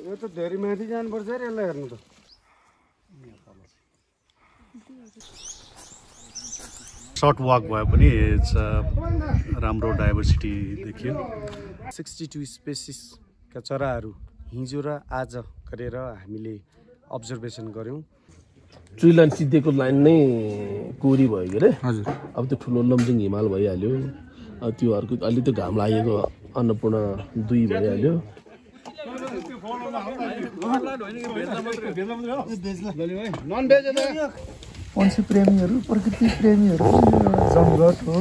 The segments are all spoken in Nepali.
यो त धेरै माथि जानुपर्छ रे यसलाई हेर्नु त सर्ट वाक भए पनि राम्रो डाइभर्सिटी देखियो 62 स्पेसिसका चराहरू हिजो र आज गरेर हामीले अब्जर्भेसन गर्यौं ट्री लाइन सिद्धेको लाइन नै कोरी भयो के रे हजुर अब त्यो ठुलो लमजुङ हिमाल भइहाल्यो अब त्यो अर्को अलि त घाम लागेको अन्नपूर्ण 2 भइहाल्यो पन्छी प्रेमीहरू प्रकृति प्रेमीहरू जङ्गल हो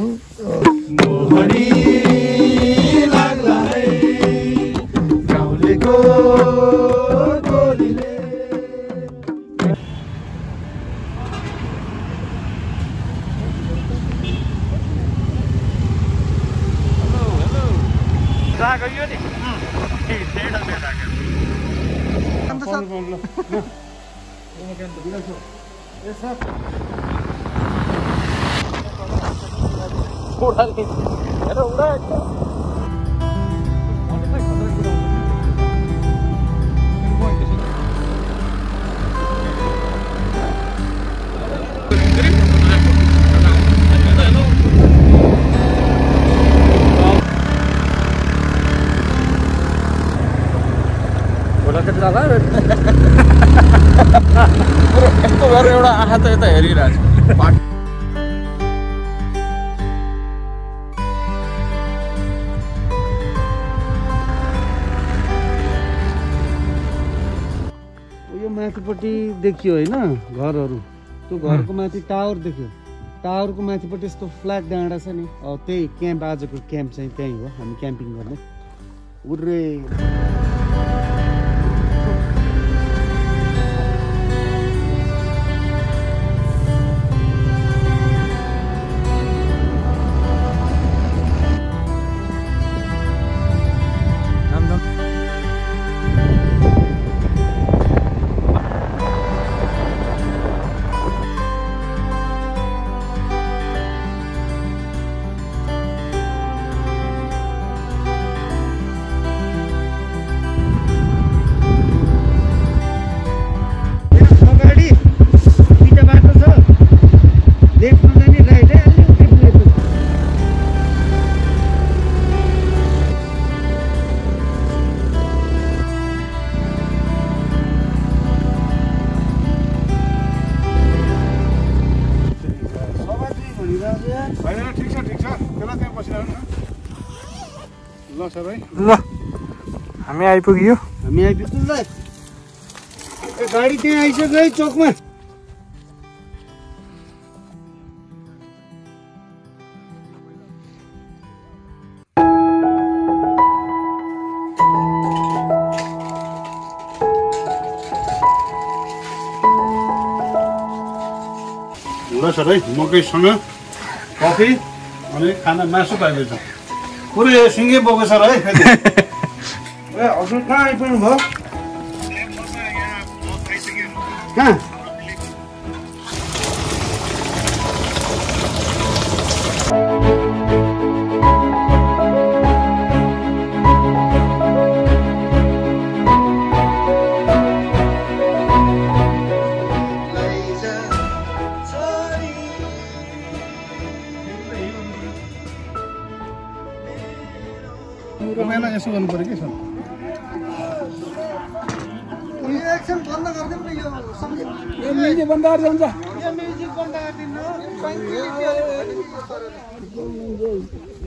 यस्तो गरेर एउटा आँखा त यता हेरिरहेछ यो माथिपट्टि देखियो हैन घरहरू त्यो घरको माथि टावर देखियो टावरको माथिपट्टि यस्तो फ्ल्याग डाँडा छ नि त्यही क्याम्प आजको क्याम्प चाहिँ त्यही हो हामी क्याम्पिङ गर्ने उर्रे ल हामी आइपुग्यो हामी आइपुग्यौँ ल ए गाडी त्यहाँ आइसक्यो है चोकमा ल सर है मकैसँग कफी अनि खाना मासु पाइँदैछ पुरै सिङ्गै बोकेछ र है फेरि ए हजुर कहाँ आइपुग्नु भयो कहाँ यसो गर्नु पर्यो कि सर एकछिन बन्द गरिदिउँ न यो यो म्युजिक बन्द गरेर हुन्छ यो म्युजिक बन्द गरिदिनु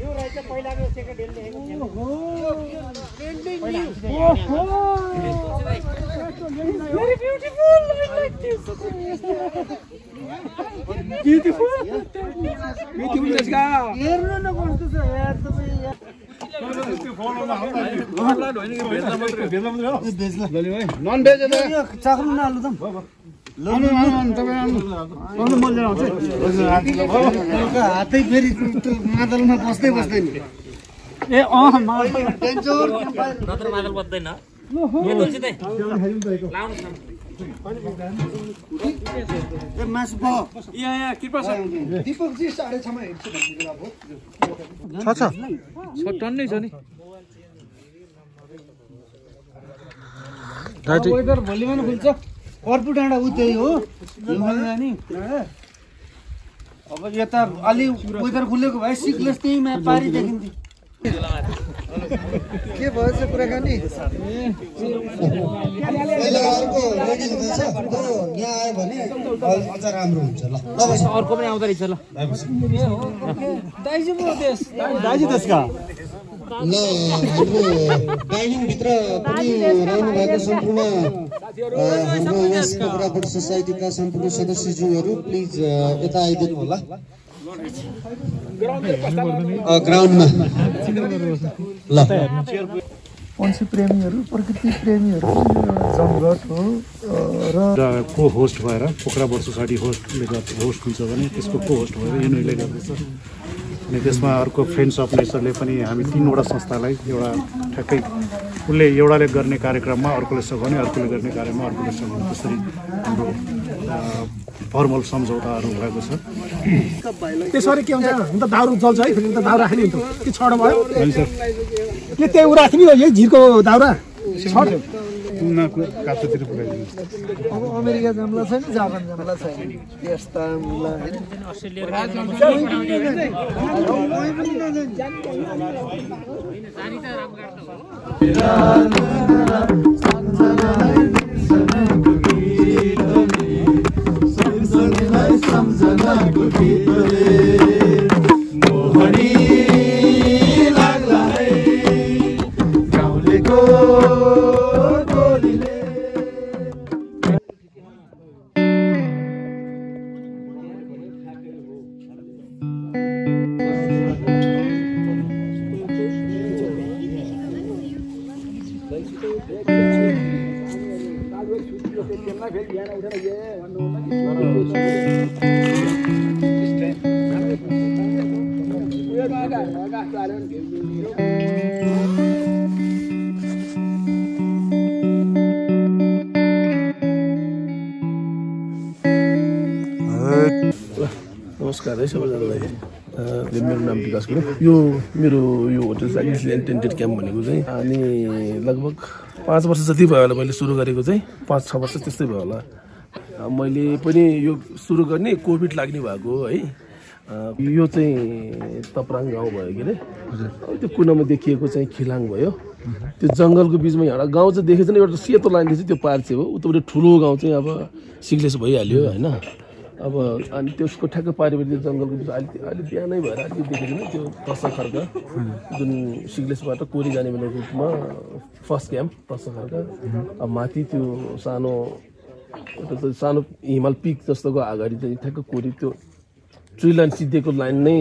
यो रहेछ पहिलाको सेकेन्ड हेन्ड लेखेको very beautiful I like this beautiful beautiful जसका हेर्नु न कस्तो छ यार तपाईँ नन भेज चाख्नु न आलु दम हातै फेरि मादलमा बस्दै बस्दैन ए मादल बस्दैन मासु भयो यहाँ कृपा छ दीपकजी 6:30 मा हेर्छु भन्ने बेला भयो छ टन्नै छ नि वेदर भोलि पनि खुल्छ कर्पु डाँडा उ त्यही हो हिउँमा जाने डाँडा अब यता अलि वेदर खुलेको भए सिक्लेस त्यहीमा पारी देखिन्थ्यो के भएछ कुराकानी यहाँ आयो भने अझ राम्रो हुन्छ ल अर्को पनि आउँदो रहेछ ल दाइजु त्यसका ल हाम्रो डाइनिङभित्र पनि रहनु भएको सम्पूर्ण हाम्रो यस कोब्राबोट सोसाइटीका सम्पूर्ण सदस्यज्यूहरू प्लिज यता आइदिनु होला ग्राउन्डमा ल पन्छी प्रेमीहरू प्रकृति प्रेमीहरू जमघट हो र को होस्ट भएर कोब्राबोट सोसाइटी होस्ट हुन्छ भने त्यसको को होस्ट भएर युनिटले गर्दैछ अनि त्यसमा अर्को फ्रेन्ड्स अफ नेचरले पनि हामी 3वटा संस्थालाई एउटा ठ्याक्कै उसले एउटाले गर्ने कार्यक्रममा अर्कोले सघाउने अर्कोले गर्ने कार्यक्रममा अर्कोले सघाउने त्यसरी हाम्रो फर्मल सम्झौताहरू भएको छ त्यसरी के हुन्छ हुन त दाउरा जल्छ है फेरि त दाउरा खाने हुन्छ के छड भयो होइन सर के त्यही उराख्ने नि यही झिरको दाउरा छड काठतिर पुऱ्याइदिनु अब अमेरिका जामला छैन जापान जामला छैन यस्ता मुला नमस्कार है सबैजनालाई मेरो नाम विकास गुरुङ यो मेरो यो होटल चाहिँ न्युजिल्यान्ड टेन्टेड क्याम्प भनेको चाहिँ अनि लगभग 5 वर्ष जति भयो होला मैले सुरु गरेको चाहिँ 5-6 वर्ष त्यस्तै भयो होला मैले पनि यो सुरु गर्ने कोभिड लाग्ने भएको है यो चाहिँ तप्राङ गाउँ भयो के अरे त्यो कुनामा देखिएको चाहिँ खिलाङ भयो त्यो जङ्गलको बिचमा एउटा गाउँ चाहिँ देखेको छैन एउटा सेतो लाइन थियो त्यो पार चाहिँ हो उतापट्टि ठुलो गाउँ चाहिँ अब सिग्लेस भइहाल्यो होइन अब अनि त्यसको ठ्याक्कै पारिपट्टि जङ्गलको बिच अलि बिहानै भएर अलिक देखेको छैन त्यो तसा खर्का जुन सिग्लेसबाट कोरी जाने बेला रूपमा फर्स्ट क्याम्प तसा खर्का अब माथि त्यो सानो एउटा सानो हिमाल पिक जस्तोको अगाडि चाहिँ ठ्याक्क कोरी त्यो ट्री लाइन सिद्धेको लाइन नै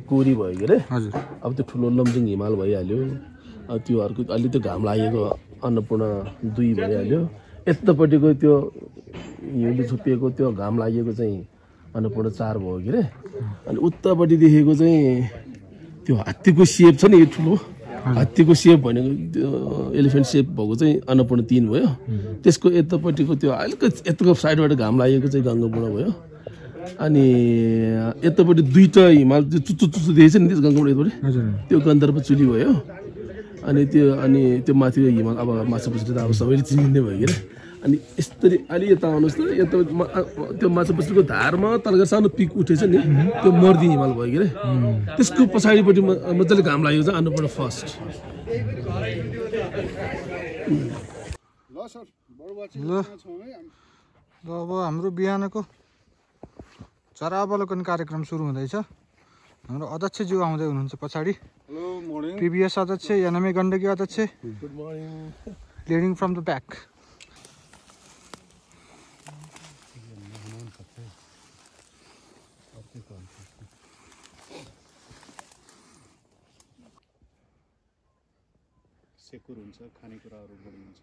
कोरी भयो के अरे अब त्यो ठुलो लमजुङ हिमाल भइहाल्यो अब त्यो अर्को अलि त्यो घाम लागेको अन्नपूर्ण 2 भइहाल्यो यतापट्टिको त्यो हिउँले छुपिएको त्यो घाम लागेको चाहिँ अन्नपूर्ण 4 भयो के अरे अनि उतापट्टि देखेको चाहिँ त्यो हात्तीको सेप छ नि यो ठुलो हात्तीको सेप भनेको त्यो एलिफेन्ट सेप भएको चाहिँ अन्नपूर्ण 3 भयो त्यसको यतापट्टिको त्यो अलिकति यताको साइडबाट घाम लागेको चाहिँ गङ्गापूर्ण भयो अनि यतापट्टि 2टा हिमाल चुच्चु चुच्चु देखेछ नि त्यस गङ्गापूर्ण यतापट्टि त्यो गन्धर्व चुली भयो अनि त्यो माथिको हिमाल अब माछापुछ्री त अब सबैले चिनिने भयो के अरे अनि यसरी अलि यता आउनुहोस् त यता त्यो माछापुछ्रीको धारमा तलका सानो पिक उठेछ नि त्यो मर्दी हिमाल भयो के अरे त्यसको पछाडिपट्टि मजाले घाम लागेको छ अन्नपूर्ण फर्स्ट ल अब हाम्रो बिहानको चरा अवलोकन कार्यक्रम सुरु हुँदैछ हाम्रो अध्यक्षज्यू आउँदै हुनुहुन्छ पछाडि पिबिएस अध्यक्ष यानामे गण्डकी अध्यक्ष good morning leading from the back सेकुर हुन्छ खानेकुराहरू बढी हुन्छ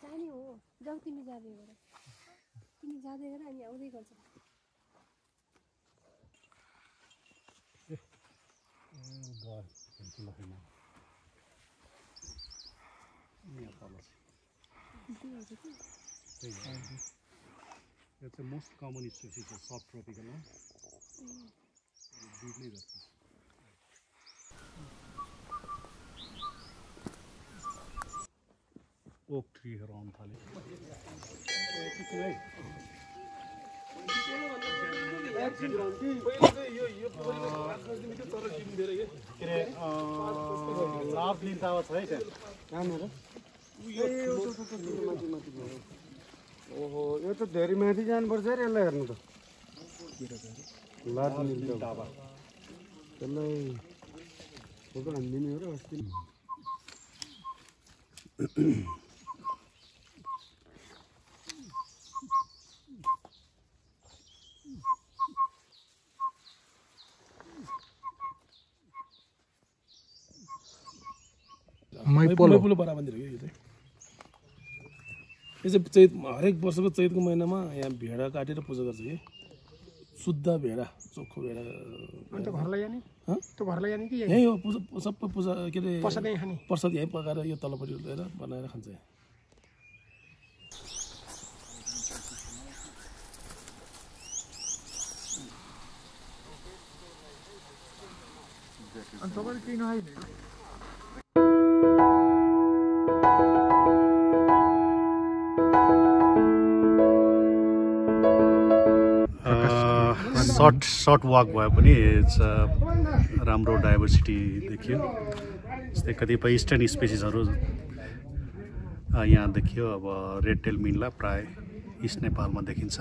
जाने हो जाऊ तिमी जाँदै गर तिमी जाँदै गर हामी आउँदै गर्छ That's the most common species of soft tropical. Deeply oak ट्रीहरू आउनु थाल्यो। के अरे लाभ लिन्तावा छ है त्यहाँ कहाँनिर? ओहो यो त धेरै माथि जानुपर्छ है यसलाई हेर्नु त। लिन्तावा त्यसलाई फोटो हानिदिने हो र अस्ति मैपोलो बरा मन्दिर हो यो चाहिँ। यो चाहिँ चैत हरेक वर्षको चैतको महिनामा यहाँ भेडा काटेर पूजा गर्छ कि शुद्ध भेडा चोखो भेडा। अन्त घरलाई जाने त्यो घरलाई जाने कि यहीँ हो पूजा सबै पूजा के अरे प्रसाद यहीँ खाने प्रसाद यहीँ पकाएर यो तलपट्टि लिएर बनाएर खान्छ। अनि तपाईँले किन आइदिनु? सर्ट वाक भए पनि राम्रो डाइभर्सिटी देखियो। जस्तै कतिपय इस्टर्न स्पेसिसहरू यहाँ देखियो। अब रेड टेल मिन्ला प्राय इस्ट नेपालमा देखिन्छ,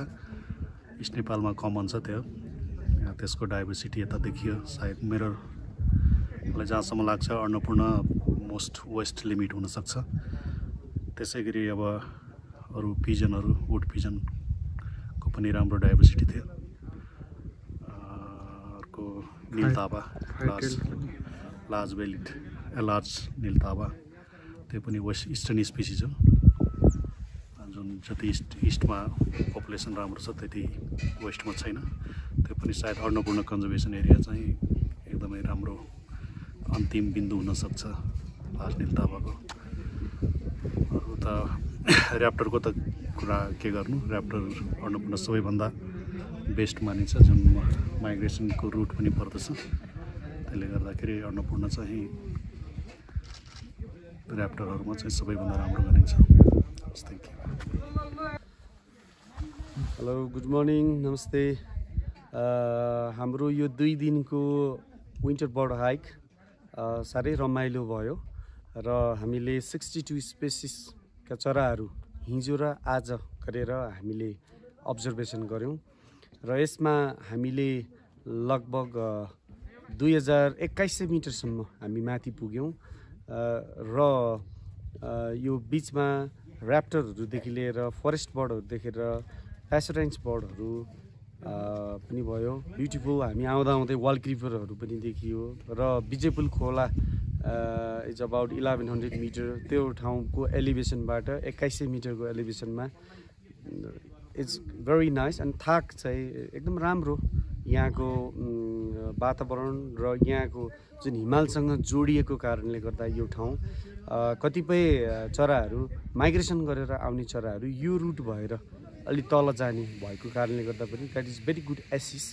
इस्ट नेपालमा कमन छ त्यो। त्यसको डाइभर्सिटी यता देखियो। सायद मलाई जहाँसम्म लाग्छ अन्नपूर्ण मोस्ट वेस्ट लिमिट हुनसक्छ। त्यसै गरी अब अरू पिजनहरू वुड पिजनको पनि राम्रो डाइभर्सिटी थियो। अर्को निलताबा लार्ज बेलिड लार्ज निलताबा त्यो पनि वेस्ट इस्टर्न स्पिसिज हो। जुन जति इस्टमा पपुलेसन राम्रो छ त्यति वेस्टमा छैन। त्यो पनि सायद अन्नपूर्ण कन्जर्भेसन एरिया चाहिँ एकदमै राम्रो अन्तिम बिन्दु हुनसक्छ लार्ज निलताबाको। अरू त ऱ्याप्टरको त कुरा के गर्नु, ऱ्याप्टर अन्नपूर्ण सबैभन्दा बेस्ट मानिन्छ, जुन माइग्रेसनको रुट पनि पर्दछ। त्यसले गर्दाखेरि अन्नपूर्ण चाहिँ ऱ्याप्टरहरूमा चाहिँ सबैभन्दा राम्रो गनिन्छ। Thank you. Hello, good morning, नमस्ते। हाम्रो यो 2 दिनको विन्टर बर्ड हाइक साह्रै रमाइलो भयो र हामीले 62 स्पेसिसका चराहरू हिजो र आज गरेर हामीले अब्जर्भेसन गऱ्यौँ र यसमा हामीले लगभग 2100 मिटरसम्म हामी माथि पुग्यौँ र यो बिचमा ऱ्याप्टरहरूदेखि लिएर फरेस्ट बर्डहरू देखेर प्यासराइन्स बर्डहरू पनि भयो। ब्युटिफुल हामी आउँदा आउँदै वाल क्रिपरहरू पनि देखियो र विजयपुल खोला इज अबाउट 1100 मिटर, त्यो ठाउँको एलिभेसनबाट 2100 मिटरको एलिभेसनमा इट्स भेरी नाइस। अनि थाक चाहिँ एकदम राम्रो यहाँको वातावरण र यहाँको जुन हिमालसँग जोडिएको कारणले गर्दा यो ठाउँ कतिपय चराहरू माइग्रेसन गरेर आउने चराहरू यो रुट भएर अलि तल जाने भएको कारणले गर्दा पनि द्याट इज भेरी गुड एसिस।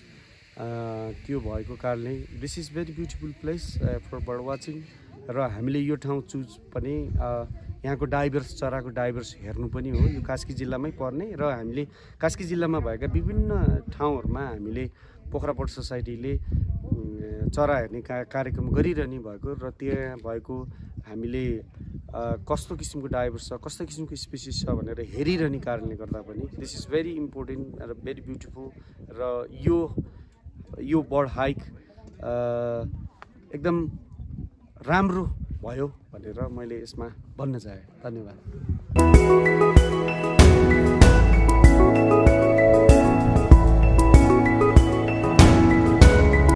त्यो भएको कारणले this is very beautiful place for bird watching र हामीले यो ठाउँ चुज पनि यहाँको डाइभर्स चराको डाइभर्स हेर्नु पनि हो। यो कास्की जिल्लामै पर्ने र हामीले कास्की जिल्लामा भएका विभिन्न ठाउँहरूमा हामीले पोखरा बर्ड सोसाइटीले चरा हेर्ने कार्यक्रम गरिरहने भएको र त्यहाँ भएको हामीले कस्तो किसिमको डाइभर्स छ, कस्तो किसिमको स्पेसिस छ भनेर हेरिरहने कारणले गर्दा पनि दिस इज भेरी इम्पोर्टेन्ट र भेरी ब्युटिफुल र यो बर्ड हाइक एकदम राम्रो भयो भनेर मैले यसमा भन्न चाहेँ। धन्यवाद।